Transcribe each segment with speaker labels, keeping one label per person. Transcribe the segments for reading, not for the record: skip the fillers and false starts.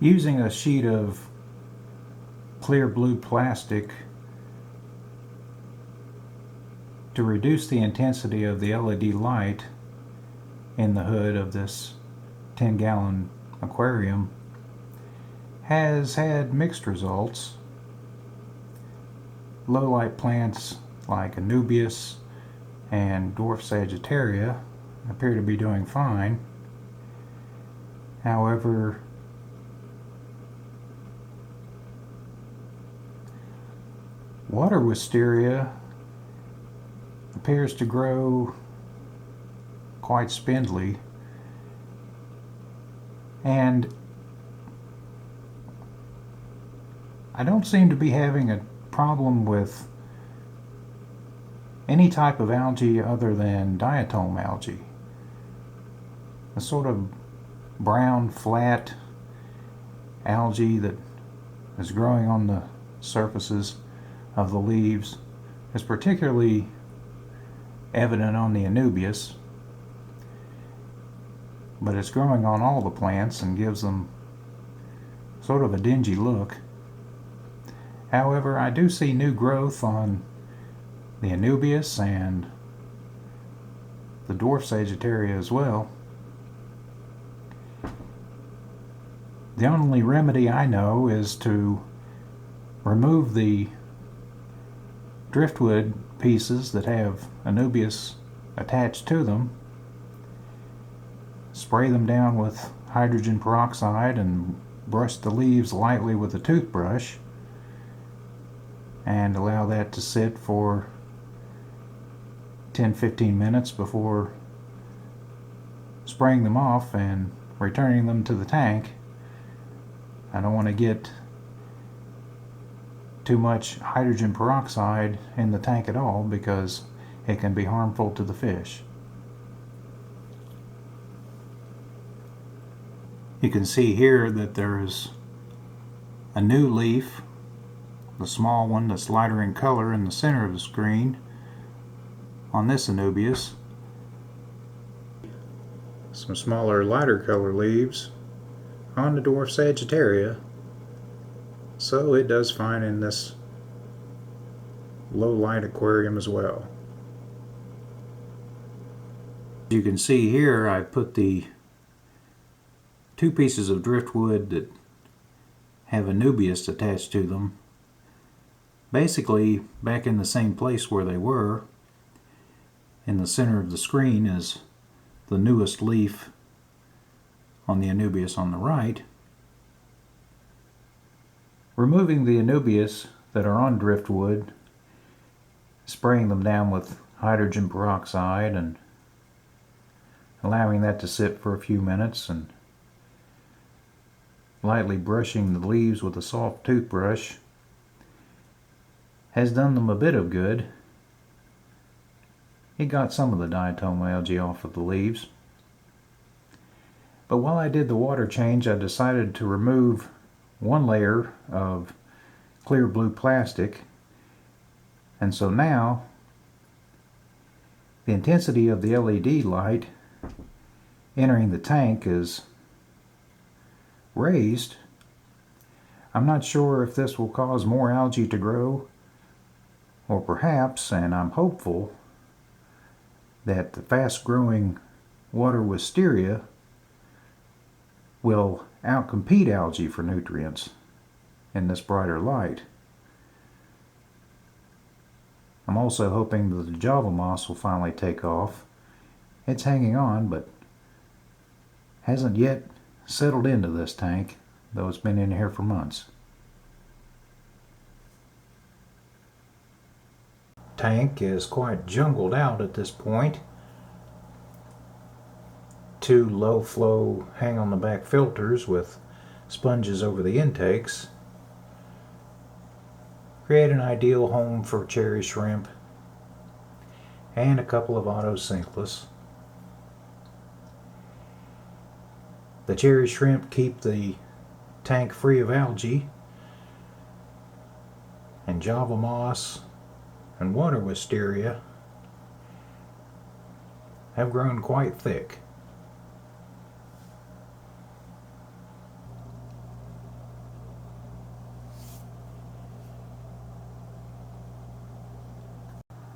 Speaker 1: Using a sheet of clear blue plastic to reduce the intensity of the LED light in the hood of this 10-gallon aquarium has had mixed results. Low light plants like Anubias and dwarf Sagittaria appear to be doing fine. However, water wisteria appears to grow quite spindly, and I don't seem to be having a problem with any type of algae other than diatom algae. A sort of brown, flat algae that is growing on the surfaces of the leaves is particularly evident on the Anubias, but it's growing on all the plants and gives them sort of a dingy look. However, I do see new growth on the Anubias and the dwarf Sagittaria as well. The only remedy I know is to remove the driftwood pieces that have Anubias attached to them, spray them down with hydrogen peroxide and brush the leaves lightly with a toothbrush, and allow that to sit for 10-15 minutes before spraying them off and returning them to the tank. I don't want to get too much hydrogen peroxide in the tank at all because it can be harmful to the fish. You can see here that there's a new leaf, the small one that's lighter in color in the center of the screen on this Anubias. Some smaller lighter color leaves on the dwarf Sagittaria, so it does fine in this low light aquarium as well. You can see here I put the two pieces of driftwood that have Anubias attached to them basically back in the same place where they were. In the center of the screen is the newest leaf on the Anubias on the right. Removing the Anubias that are on driftwood, spraying them down with hydrogen peroxide and allowing that to sit for a few minutes, and lightly brushing the leaves with a soft toothbrush has done them a bit of good. It got some of the diatom algae off of the leaves. But while I did the water change, I decided to remove one layer of clear blue plastic, and so now the intensity of the LED light entering the tank is raised. I'm not sure if this will cause more algae to grow, or perhaps, and I'm hopeful, that the fast-growing water wisteria will outcompete algae for nutrients in this brighter light. I'm also hoping that the Java moss will finally take off. It's hanging on, but hasn't yet settled into this tank, though it's been in here for months. Tank is quite jungled out at this point. Two low flow hang on the back filters with sponges over the intakes create an ideal home for cherry shrimp, and a couple of autocinklus. The cherry shrimp keep the tank free of algae, and Java moss and water wisteria have grown quite thick.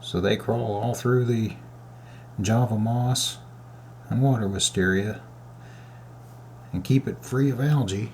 Speaker 1: So they crawl all through the Java moss and water wisteria and keep it free of algae.